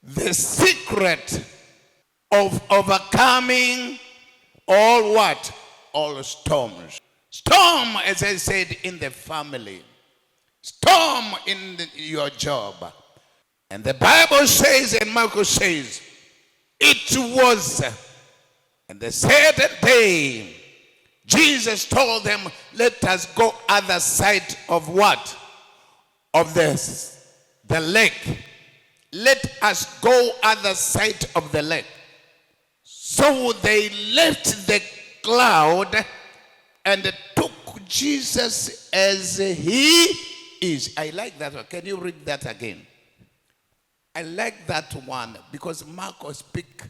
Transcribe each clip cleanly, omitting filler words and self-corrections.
The secret of overcoming all what? All storms. Storm, as I said, in the family. Storm in your job. And the Bible says, and Marcus says, it was, and the certain day, Jesus told them, let us go other side of what? Of the lake. Let us go other side of the lake. So they left the cloud and took Jesus as he is. I like that one. Can you read that again? I like that one because Marcos speak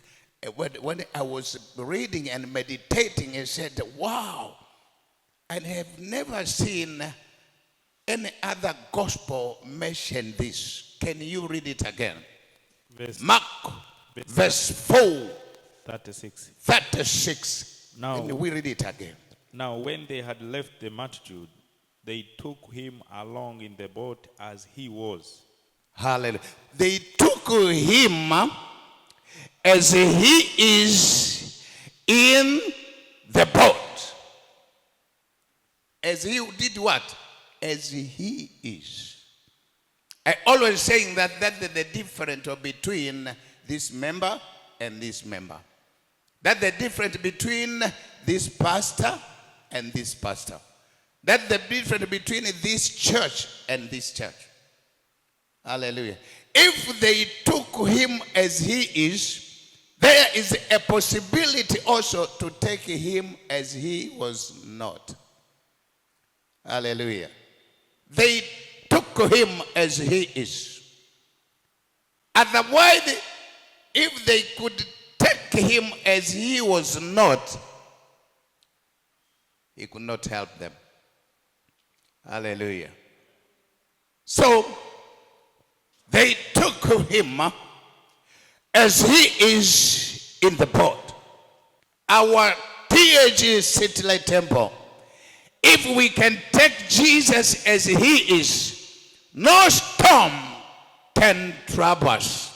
when I was reading and meditating, he said, wow, I have never seen any other gospel mention this. Can you read it again? Mark, verse 4. 36. Now, and we read it again. Now, when they had left the multitude, they took him along in the boat as he was. Hallelujah. They took him as he is in the boat. As he did what? As he is. I always saying that that's the difference between this member and this member. That's the difference between this pastor and this pastor. That's the difference between this church and this church. Hallelujah. If they took him as he is, there is a possibility also to take him as he was not. Hallelujah. They took him as he is. Otherwise, if they could take him as he was not, he could not help them. Hallelujah. So, they took him as he is in the boat. Our TAG Satellite Temple, if we can take Jesus as he is, no storm can trap us.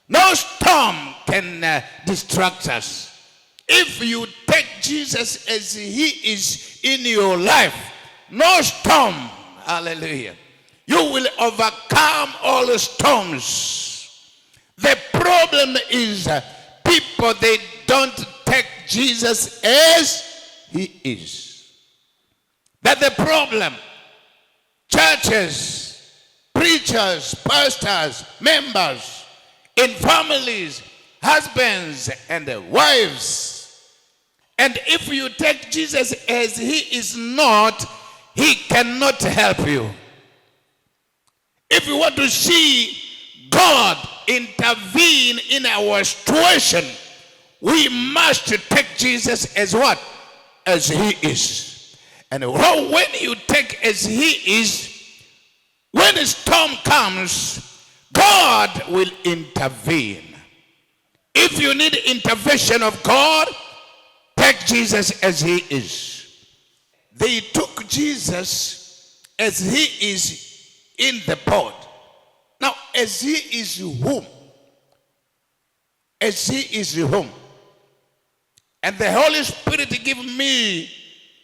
No storm can distract us. If you take Jesus as he is in your life, no storm, hallelujah, you will overcome all the storms. The problem is people, they don't take Jesus as he is. That's the problem. Churches, preachers, pastors, members, in families, husbands and wives. And if you take Jesus as he is not, he cannot help you. If you want to see God intervene in our situation, we must take Jesus as what? As he is. And when you take as he is, when a storm comes, God will intervene. If you need intervention of God, take Jesus as he is. They took Jesus as he is in the boat. Now, as he is whom? As he is whom? And the Holy Spirit give me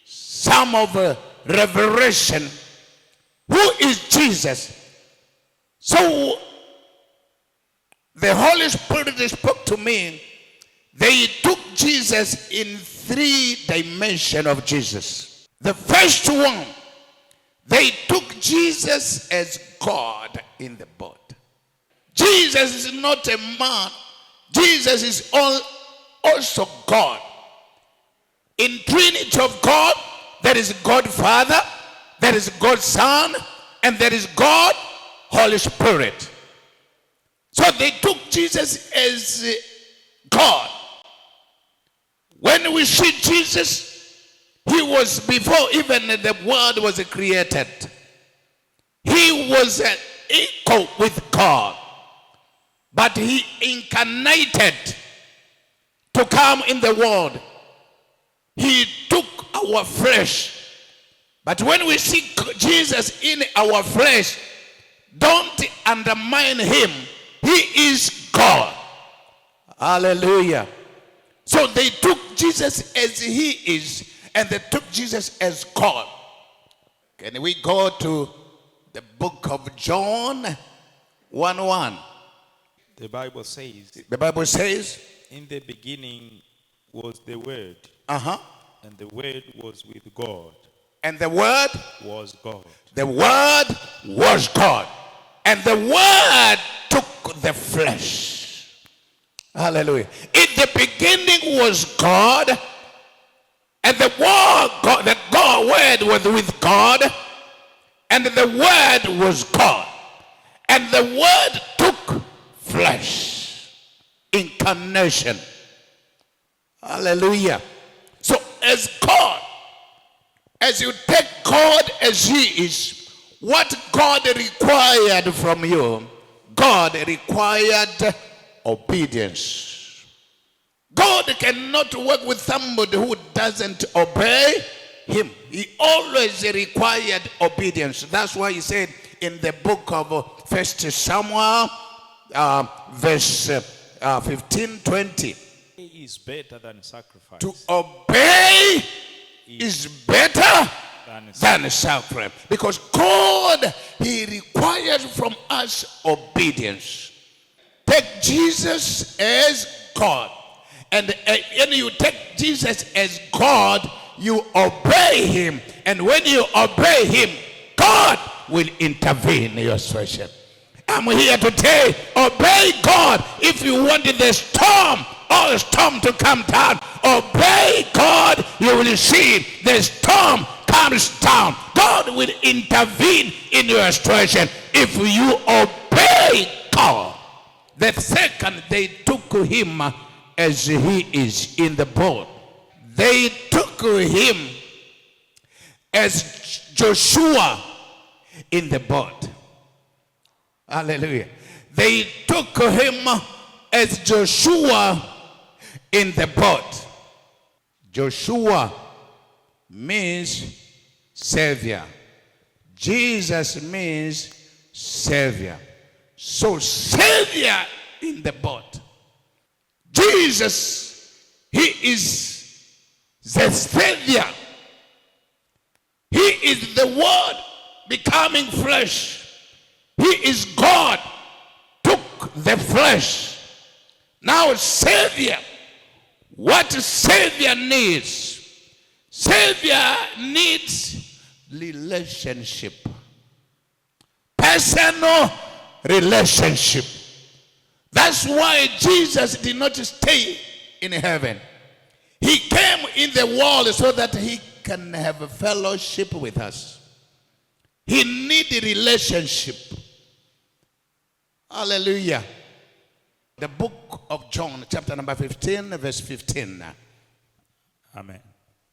some of a revelation. Who is Jesus? So, the Holy Spirit spoke to me. They took Jesus in 3 dimensions of Jesus. The first one, they took Jesus as God in the boat. Jesus is not a man. Jesus is also God. In Trinity of God, there is God Father, there is God Son, and there is God Holy Spirit. So they took Jesus as God. When we see Jesus, he was before even the world was created. He was equal with God. But he incarnated to come in the world. He took our flesh. But when we see Jesus in our flesh, don't undermine him. He is God. Hallelujah. So they took Jesus as he is, and they took Jesus as God. Can we go to the book of John 1:1? The Bible says, The Bible says, in the beginning was the Word, uh-huh, and the Word was with God, and the Word, was God. the Word was God, and the Word took the flesh. Hallelujah. In the beginning was God, and the Word was with God, and the Word was God, and the Word took flesh. Incarnation. Hallelujah. So as God, as you take God as he is, what God required from you, God required obedience. God cannot work with somebody who doesn't obey him. He always required obedience. That's why he said in the book of 1 Samuel, verse 15-20, Is better than sacrifice. to obey is better than sacrifice. Because God, he requires from us obedience. Take Jesus as God. And when you take Jesus as God, you obey him. And when you obey him, God will intervene in your situation. I'm here to tell you, obey God. If you want the storm to come down, obey God, you will see the storm comes down. God will intervene in your situation if you obey God. The second, they took him as he is in the boat. They took him as Joshua in the boat. Hallelujah. They took him as Joshua in the boat. Joshua means Savior. Jesus means Savior. So Savior in the boat. Jesus, he is the Savior. He is the Word becoming flesh. He is God, took the flesh. Now Savior, what Savior needs? Savior needs relationship. Personal relationship. That's why Jesus did not stay in heaven. He came in the world so that he can have a fellowship with us. He needs a relationship. Hallelujah. The book of John, chapter number 15, verse 15. Amen.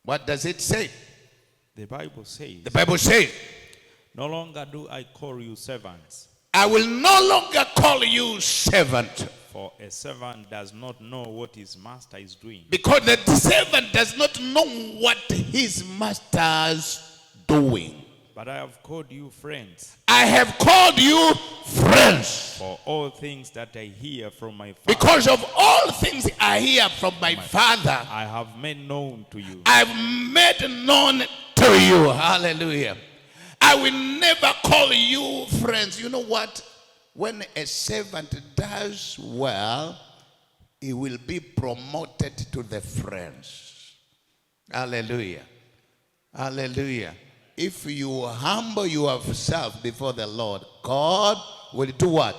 What does it say? The Bible says, The Bible says, no longer do I call you servants, I will no longer call you servant. for a servant does not know what his master is doing. Because the servant does not know what his master's doing. But I have called you friends, I have called you friends. for all things that I hear from my Father, Because of all things I hear from my Father, I have made known to you. I've made known to you. Hallelujah. I will never call you friends. You know what? When a servant does well, he will be promoted to the friends. Hallelujah. Hallelujah. If you humble yourself before the Lord, God will do what?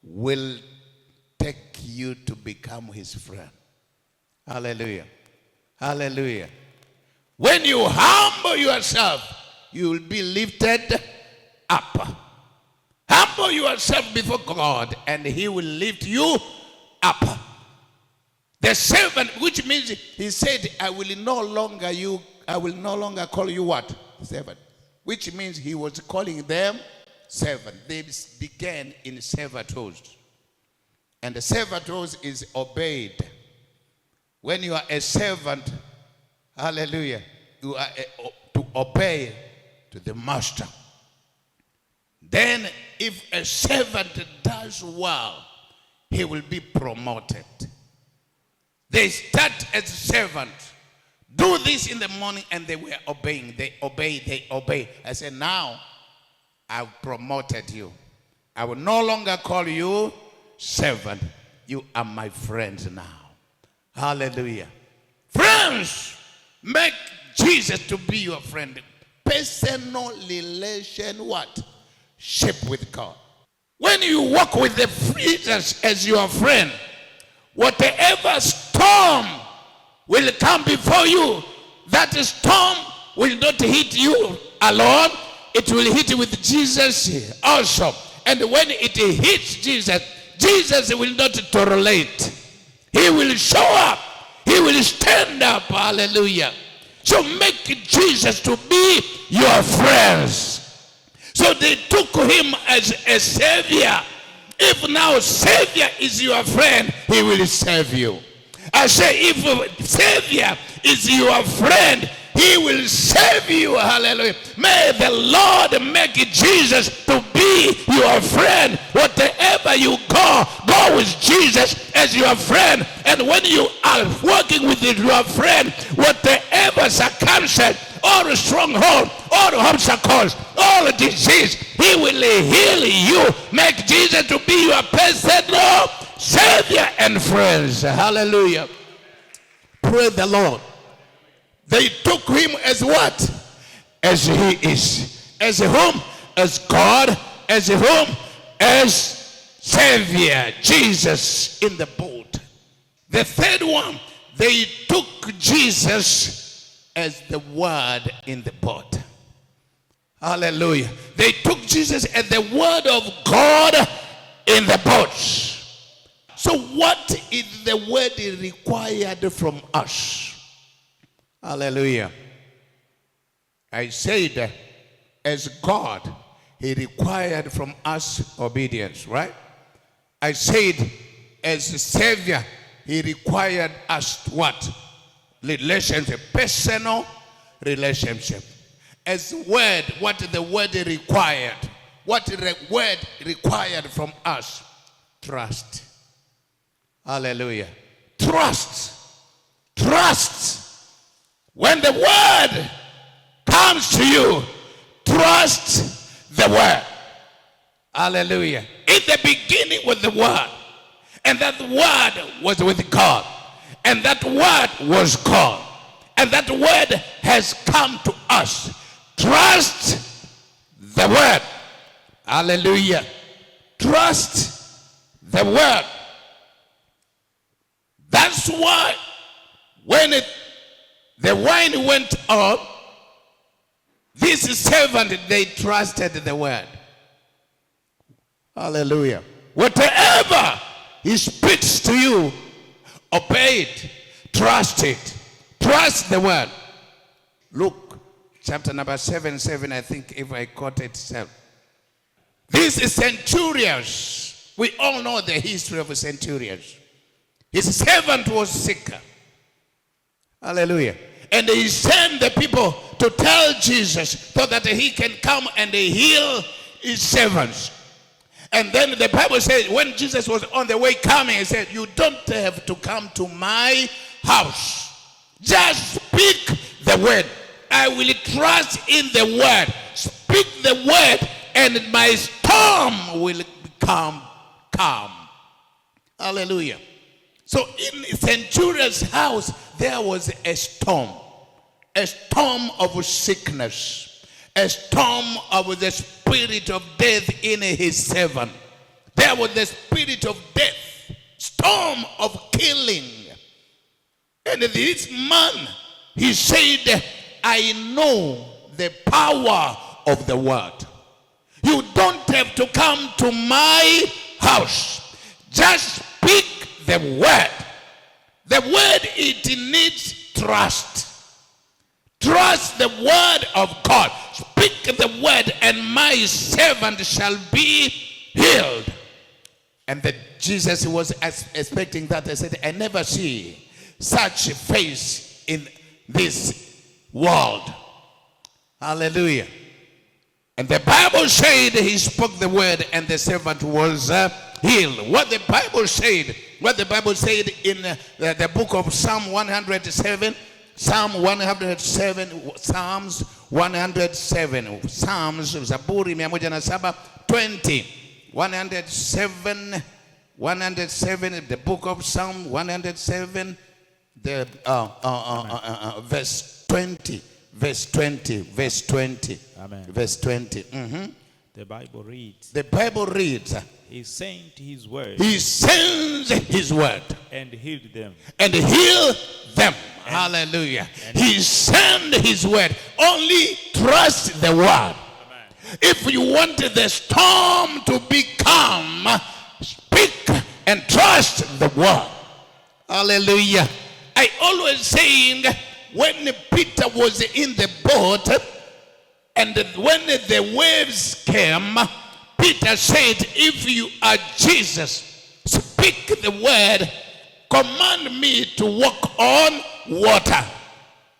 Will take you to become his friend. Hallelujah. Hallelujah. When you humble yourself, you will be lifted up. Humble yourself before God and he will lift you up. The servant, which means he said, I will no longer call you what? Servant. Which means he was calling them servant. They began in servanthood. And the servanthood is obeyed. When you are a servant, hallelujah, you are to obey to the master. Then if a servant does well, he will be promoted. They start as servants. Do this in the morning, and they were obeying. They obey. I said, now I've promoted you. I will no longer call you servant. You are my friends now. Hallelujah. Friends, make Jesus to be your friend. Personal relation, what? Shape with God. When you walk with the Jesus as your friend, whatever storm will come before you, that storm will not hit you alone. It will hit with Jesus also. And when it hits Jesus, Jesus will not tolerate. He will show up. He will stand up. Hallelujah. So make Jesus to be your friends. So they took him as a savior. If now savior is your friend, he will save you. I say, if savior is your friend, he will save you. Hallelujah. May the Lord make Jesus to be your friend. Whatever you go with Jesus as your friend. And when you are working with your friend, whatever circumstance, or stronghold, or obstacles, or disease, he will heal you. Make Jesus to be your personal savior and friends. Hallelujah. Praise the Lord. They took him as what? As he is. As whom? As God. As whom? As Savior. Jesus in the boat. The third one, they took Jesus as the Word in the boat. Hallelujah. They took Jesus as the Word of God in the boat. So what is the word required from us? Hallelujah. I said, as God, he required from us obedience, right? I said, as a Savior, he required us what? Relationship, personal relationship. As word, what the word required? What the word required from us? Trust. Hallelujah. Trust. Trust. When the word comes to you, trust the word. Hallelujah. In the beginning was the word, and that word was with God, and that word was God, and that word has come to us. Trust the word. Hallelujah. Trust the word. That's why when the wine went up, this servant, they trusted the word. Hallelujah. Whatever he speaks to you, obey it. Trust it. Trust the word. Luke chapter number 7:7, I think, if I quote it. These centurions, we all know the history of centurions. His servant was sick. Hallelujah. And he sent the people to tell Jesus so that he can come and heal his servants. And then the Bible says when Jesus was on the way coming, he said, you don't have to come to my house. Just speak the word. I will trust in the word. Speak the word and my storm will become calm. Hallelujah. So in centurion's house, there was a storm of sickness, a storm of the spirit of death in his servant. There was the spirit of death, storm of killing. And this man, he said, I know the power of the word. You don't have to come to my house. Just speak the word. The word, it needs trust. Trust the word of God. Speak the word and my servant shall be healed. And Jesus was expecting that. I said, I never see such a face in this world. Hallelujah. And the Bible said he spoke the word and the servant was healed. What the Bible said in the book of Psalm 107, Psalms 107, Psalms, Zaburi 107, 20, 107, the book of Psalm 107, the verse 20. Amen. Verse 20. Mhm. The Bible reads, The Bible reads, He sent His word He sends His word and healed them. and heal them. Hallelujah. He sent His word. Only trust the word. Amen. If you want the storm to be calm, speak and trust the word. Hallelujah. I always saying, when Peter was in the boat and when the waves came, Peter said, if you are Jesus, speak the word, command me to walk on water.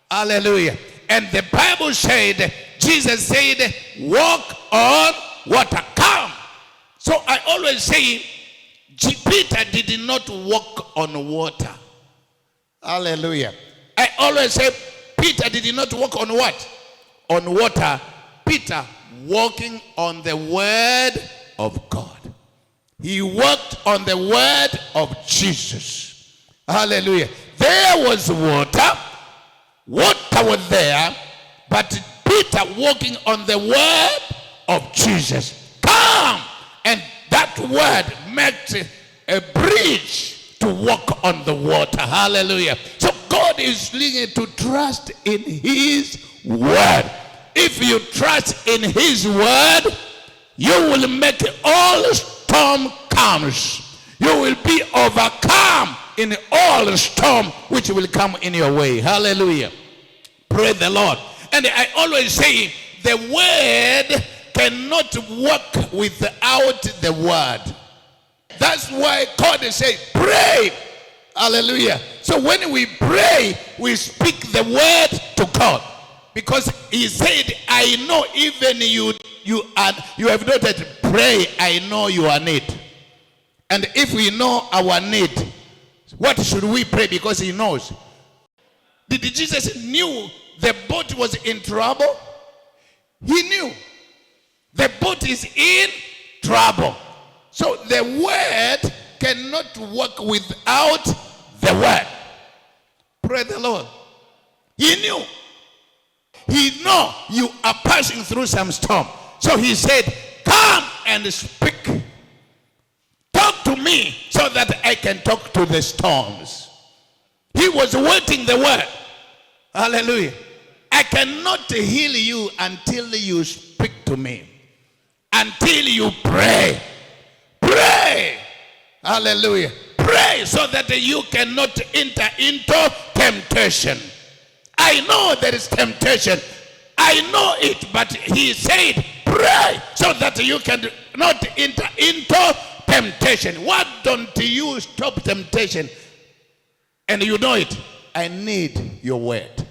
Hallelujah. And the Bible said, Jesus said, walk on water. Come. So I always say, Peter did not walk on water. Hallelujah. I always say, Peter did not walk on what? On water. Peter walking on the word of God. He walked on the word of Jesus. Hallelujah. There was water. Water was there. But Peter walking on the word of Jesus. Come. And that word makes a bridge to walk on the water. Hallelujah. So God is leading to trust in His word. If you trust in His word, you will make all storm comes. You will be overcome in all storm which will come in your way. Hallelujah. Praise the Lord. And I always say, the word cannot work without the word. That's why God says, pray. Hallelujah. So when we pray, we speak the word to God. Because He said, I know even you have not yet pray, I know your need. And if we know our need, what should we pray? Because He knows. Did Jesus knew the boat was in trouble? He knew. The boat is in trouble. So the word cannot work without the word. Praise the Lord. He knew. He know you are passing through some storm. So He said, come and speak. Talk to me so that I can talk to the storms. He was waiting the word. Hallelujah. I cannot heal you until you speak to me. Until you pray. Pray. Hallelujah. Pray so that you cannot enter into temptation. I know there is temptation. I know it, but He said, pray so that you cannot enter into temptation. Why don't you stop temptation? And you know it. I need your word.